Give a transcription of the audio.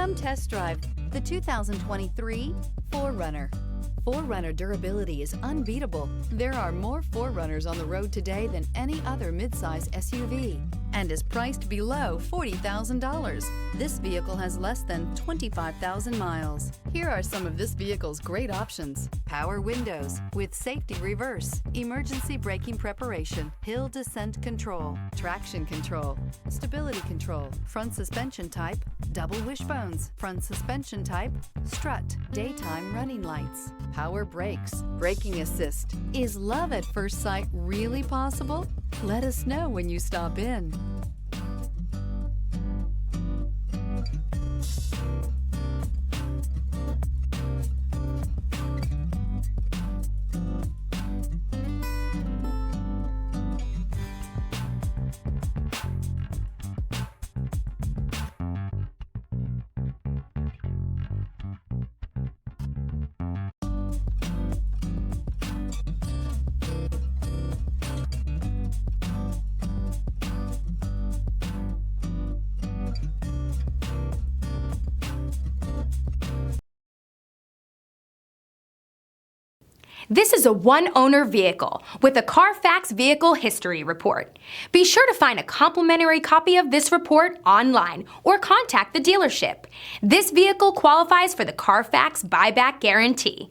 Come test drive the 2023 4Runner. 4Runner durability is unbeatable. There are more 4Runners on the road today than any other midsize SUV and is priced below $40,000. This vehicle has less than 25,000 miles. Here are some of this vehicle's great options: power windows with safety reverse, emergency braking preparation, hill descent control, traction control, stability control, front suspension type, double wishbones, front suspension type, strut, daytime running lights, power brakes, braking assist. Is love at first sight really possible? Let us know when you stop in. This is a one-owner vehicle with a Carfax Vehicle History Report. Be sure to find a complimentary copy of this report online or contact the dealership. This vehicle qualifies for the Carfax Buyback Guarantee.